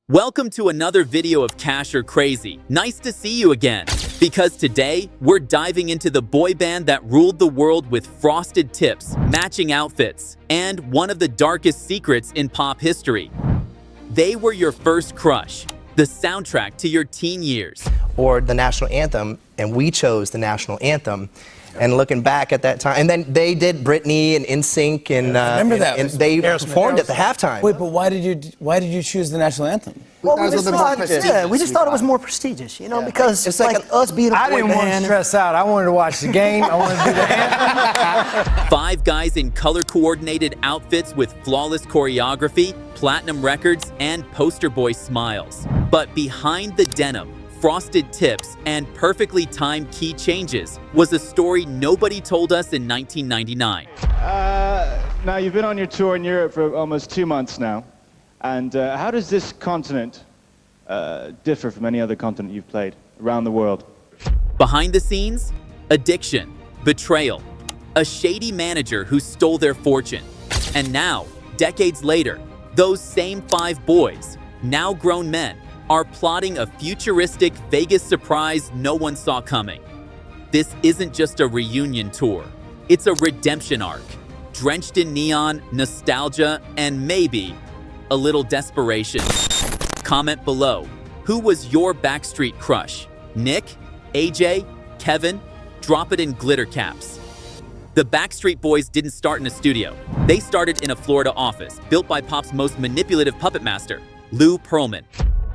Welcome to another video of Cash or Crazy. Nice to see you again. Because today, we're diving into the boy band that ruled the world with frosted tips, matching outfits, and one of the darkest secrets in pop history. They were your first crush, the soundtrack to your teen years. Or the national anthem, and we chose the national anthem. And looking back at that time, and then they did Britney and NSYNC, and remember that? and they performed at the halftime. Wait, but why did you choose the national anthem? Well, we just thought it was more prestigious, you know, because it's like us being a boy I didn't want to band. stress out. I wanted to watch the game. I wanted to do the anthem. 5 guys in color-coordinated outfits with flawless choreography, platinum records, and poster boy smiles. But behind the denim, frosted tips, and perfectly timed key changes was a story nobody told us in 1999. Now, you've been on your tour in Europe for almost 2 months now. And how does this continent differ from any other continent you've played around the world? Behind the scenes, addiction, betrayal, a shady manager who stole their fortune. And now, decades later, those same 5 boys, now grown men, are plotting a futuristic Vegas surprise no one saw coming. This isn't just a reunion tour. It's a redemption arc, drenched in neon, nostalgia, and maybe a little desperation. Comment below, who was your Backstreet crush? Nick? AJ? Kevin? Drop it in glitter caps. The Backstreet Boys didn't start in a studio. They started in a Florida office, built by pop's most manipulative puppet master, Pearlman.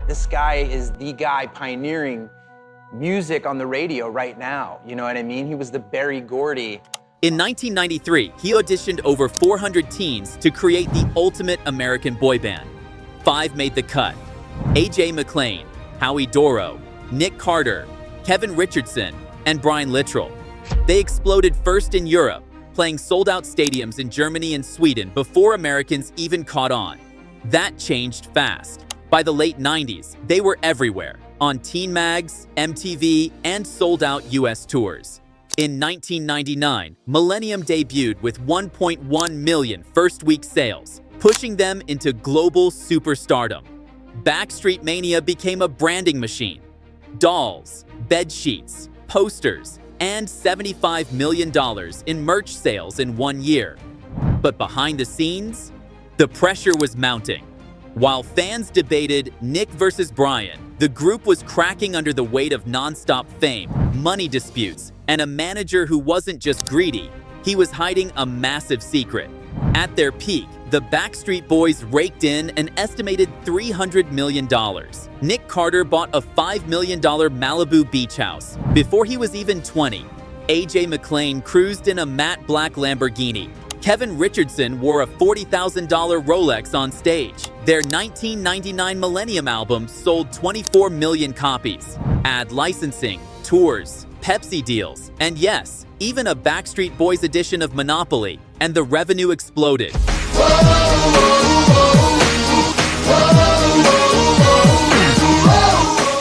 This guy is the guy pioneering music on the radio right now. You know what I mean? He was the Berry Gordy. In 1993, he auditioned over 400 teens to create the ultimate American boy band. 5 made the cut: AJ McLean, Howie Doro, Nick Carter, Kevin Richardson, and Brian Littrell. They exploded first in Europe, playing sold-out stadiums in Germany and Sweden before Americans even caught on. That changed fast. By the late 90s, they were everywhere, on teen mags, MTV, and sold-out US tours. In 1999, Millennium debuted with 1.1 million first-week sales, pushing them into global superstardom. Backstreet Mania became a branding machine. Dolls, bed sheets, posters, and $75 million in merch sales in 1 year. But behind the scenes, the pressure was mounting. While fans debated Nick versus Brian, the group was cracking under the weight of non-stop fame, money disputes, and a manager who wasn't just greedy, he was hiding a massive secret. At their peak, the Backstreet Boys raked in an estimated $300 million. Nick Carter bought a $5 million Malibu beach house. Before he was even 20, AJ McLean cruised in a matte black Lamborghini. Kevin Richardson wore a $40,000 Rolex on stage. Their 1999 Millennium album sold 24 million copies. Add licensing, tours, Pepsi deals, and yes, even a Backstreet Boys edition of Monopoly, and the revenue exploded.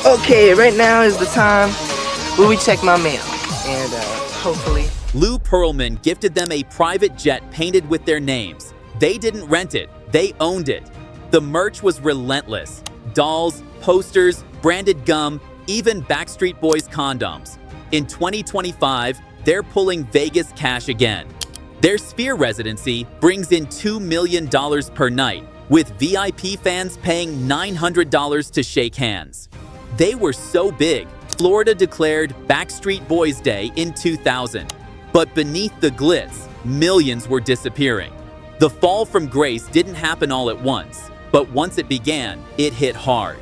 Okay, right now is the time where we check my mail, and hopefully. Pearlman gifted them a private jet painted with their names. They didn't rent it, they owned it. The merch was relentless. Dolls, posters, branded gum, even Backstreet Boys condoms. In 2025, they're pulling Vegas cash again. Their Sphere residency brings in $2 million per night, with VIP fans paying $900 to shake hands. They were so big, Florida declared Backstreet Boys Day in 2000. But beneath the glitz, millions were disappearing. The fall from grace didn't happen all at once, but once it began, it hit hard.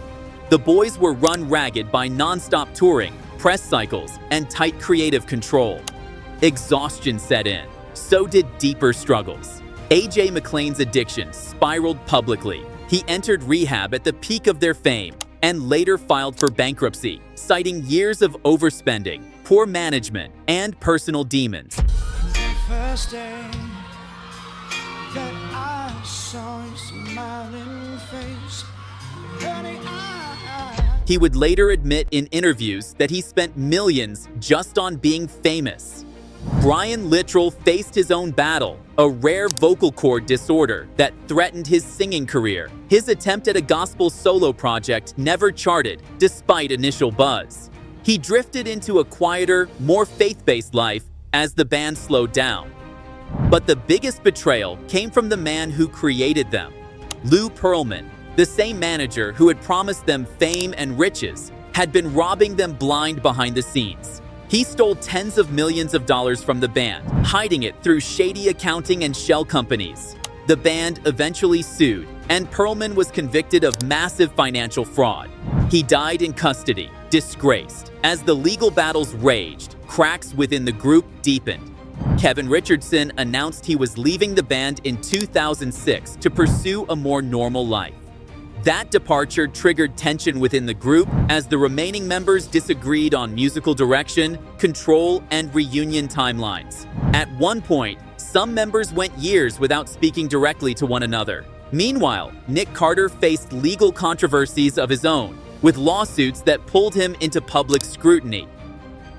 The boys were run ragged by non-stop touring, press cycles, and tight creative control. Exhaustion set in. So did deeper struggles. AJ McLean's addiction spiraled publicly. He entered rehab at the peak of their fame and later filed for bankruptcy, citing years of overspending, poor management, and personal demons. First day that I saw your smiling face, honey, He would later admit in interviews that he spent millions just on being famous. Brian Littrell faced his own battle, a rare vocal cord disorder that threatened his singing career. His attempt at a gospel solo project never charted, despite initial buzz. He drifted into a quieter, more faith-based life as the band slowed down. But the biggest betrayal came from the man who created them. Lou Pearlman, the same manager who had promised them fame and riches, had been robbing them blind behind the scenes. He stole tens of millions of dollars from the band, hiding it through shady accounting and shell companies. The band eventually sued, and Pearlman was convicted of massive financial fraud. He died in custody, disgraced. As the legal battles raged, cracks within the group deepened. Kevin Richardson announced he was leaving the band in 2006 to pursue a more normal life. That departure triggered tension within the group as the remaining members disagreed on musical direction, control, and reunion timelines. At one point, some members went years without speaking directly to one another. Meanwhile, Nick Carter faced legal controversies of his own, with lawsuits that pulled him into public scrutiny.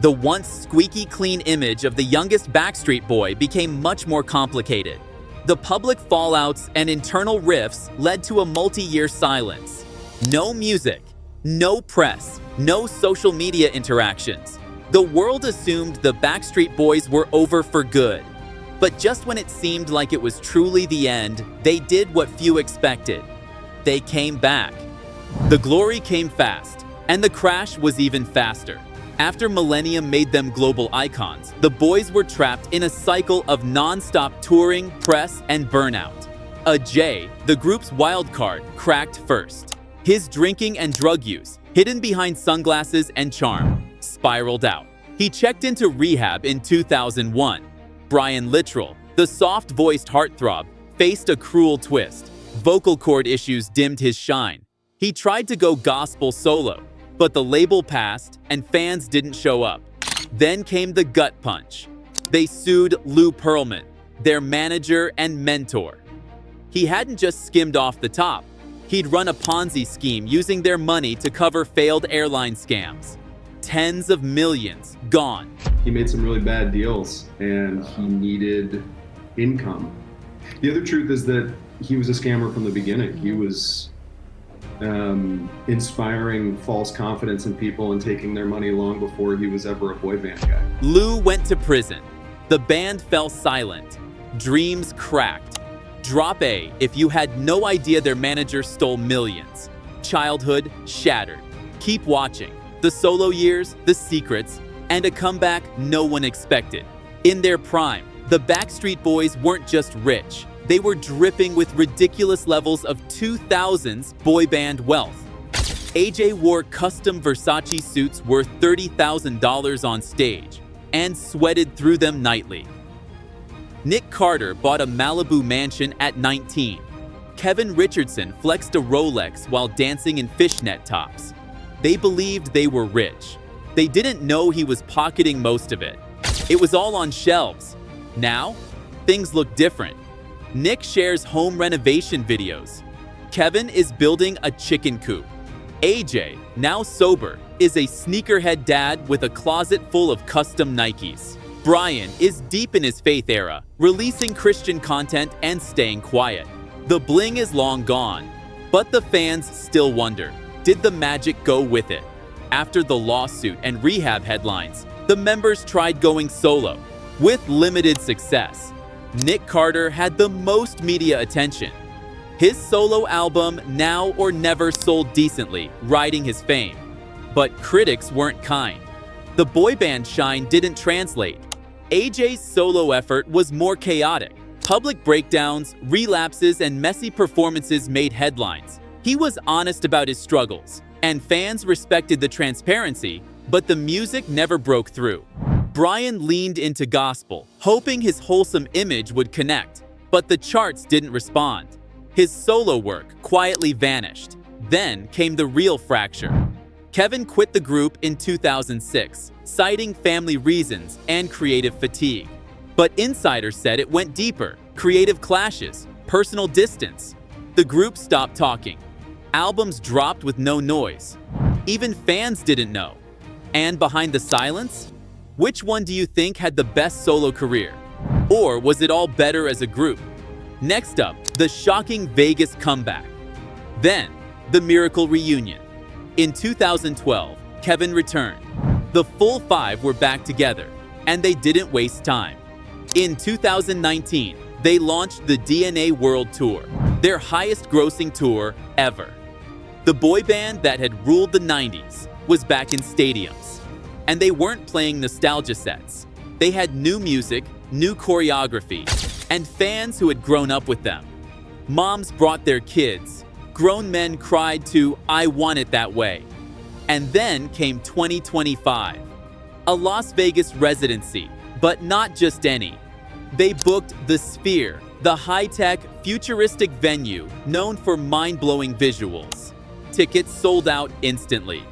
The once squeaky clean image of the youngest Backstreet Boy became much more complicated. The public fallouts and internal rifts led to a multi-year silence. No music, no press, no social media interactions. The world assumed the Backstreet Boys were over for good. But just when it seemed like it was truly the end, they did what few expected. They came back. The glory came fast, and the crash was even faster. After Millennium made them global icons, the boys were trapped in a cycle of non-stop touring, press, and burnout. Ajay, the group's wild card, cracked first. His drinking and drug use, hidden behind sunglasses and charm, spiraled out. He checked into rehab in 2001. Brian Littrell, the soft-voiced heartthrob, faced a cruel twist. Vocal cord issues dimmed his shine. He tried to go gospel solo, but the label passed and fans didn't show up. Then came the gut punch. They sued Lou Pearlman, their manager and mentor. He hadn't just skimmed off the top. He'd run a Ponzi scheme using their money to cover failed airline scams. Tens of millions gone. He made some really bad deals and he needed income. The other truth is that he was a scammer from the beginning. He was inspiring false confidence in people and taking their money long before he was ever a boy band guy. Lou went to prison. The band fell silent. Dreams cracked. Drop A if you had no idea their manager stole millions. Childhood shattered. Keep watching. The solo years, the secrets, and a comeback no one expected. In their prime, the Backstreet Boys weren't just rich. They were dripping with ridiculous levels of 2000s boy band wealth. AJ wore custom Versace suits worth $30,000 on stage and sweated through them nightly. Nick Carter bought a Malibu mansion at 19. Kevin Richardson flexed a Rolex while dancing in fishnet tops. They believed they were rich. They didn't know he was pocketing most of it. It was all on shelves. Now, things look different. Nick shares home renovation videos. Kevin is building a chicken coop. AJ, now sober, is a sneakerhead dad with a closet full of custom Nikes. Brian is deep in his faith era, releasing Christian content and staying quiet. The bling is long gone, but the fans still wonder, did the magic go with it? After the lawsuit and rehab headlines, the members tried going solo, with limited success. Nick Carter had the most media attention. His solo album, Now or Never, sold decently, riding his fame. But critics weren't kind. The boy band shine didn't translate. AJ's solo effort was more chaotic. Public breakdowns, relapses, and messy performances made headlines. He was honest about his struggles, and fans respected the transparency, but the music never broke through. Brian leaned into gospel, hoping his wholesome image would connect, but the charts didn't respond. His solo work quietly vanished. Then came the real fracture. Kevin quit the group in 2006, citing family reasons and creative fatigue. But insiders said it went deeper: creative clashes, personal distance. The group stopped talking. Albums dropped with no noise. Even fans didn't know. And behind the silence, Which one do you think had the best solo career? Or was it all better as a group? Next up, the shocking Vegas comeback. Then, the miracle reunion. In 2012, Kevin returned. The full five were back together, and they didn't waste time. In 2019, they launched the DNA World Tour, their highest grossing tour ever. The boy band that had ruled the 90s was back in stadiums. And they weren't playing nostalgia sets. They had new music, new choreography, and fans who had grown up with them. Moms brought their kids. Grown men cried to "I Want It That Way." And then came 2025, a Las Vegas residency, but not just any. They booked the Sphere, the high-tech, futuristic venue known for mind-blowing visuals. Tickets sold out instantly.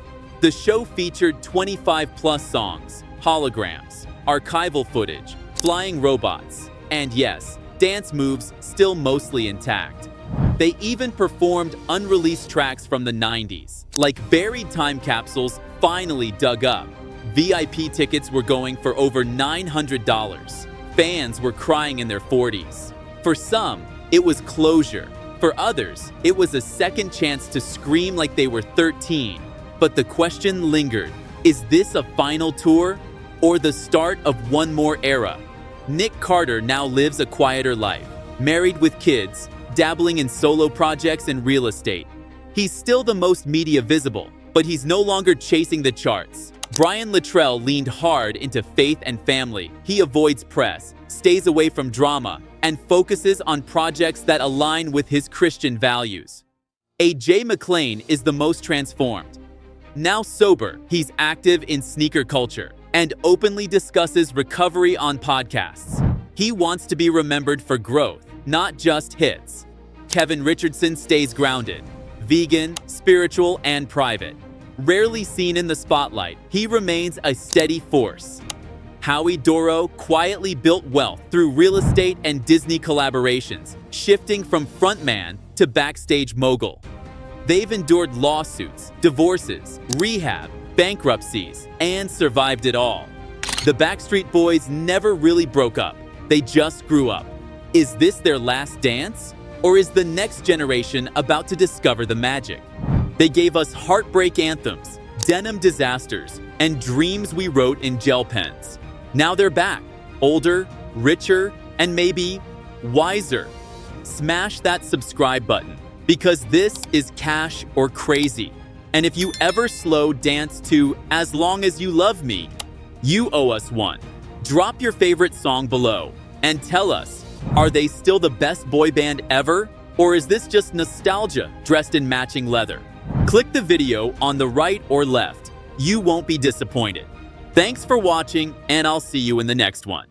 The show featured 25-plus songs, holograms, archival footage, flying robots, and yes, dance moves still mostly intact. They even performed unreleased tracks from the 90s, like buried time capsules finally dug up. VIP tickets were going for over $900. Fans were crying in their 40s. For some, it was closure. For others, it was a second chance to scream like they were 13. But the question lingered, is this a final tour or the start of one more era? Nick Carter now lives a quieter life, married with kids, dabbling in solo projects and real estate. He's still the most media visible, but he's no longer chasing the charts. Brian Littrell leaned hard into faith and family. He avoids press, stays away from drama, and focuses on projects that align with his Christian values. AJ McLean is the most transformed. Now sober, he's active in sneaker culture and openly discusses recovery on podcasts. He wants to be remembered for growth, not just hits. Kevin Richardson stays grounded, vegan, spiritual, and private. Rarely seen in the spotlight, he remains a steady force. Howie Doro quietly built wealth through real estate and Disney collaborations, shifting from frontman to backstage mogul. They've endured lawsuits, divorces, rehab, bankruptcies, and survived it all. The Backstreet Boys never really broke up. They just grew up. Is this their last dance? Or is the next generation about to discover the magic? They gave us heartbreak anthems, denim disasters, and dreams we wrote in gel pens. Now they're back, older, richer, and maybe wiser. Smash that subscribe button, because this is Cash or Crazy. And if you ever slow dance to As Long As You Love Me, you owe us one. Drop your favorite song below and tell us, are they still the best boy band ever? Or is this just nostalgia dressed in matching leather? Click the video on the right or left. You won't be disappointed. Thanks for watching, and I'll see you in the next one.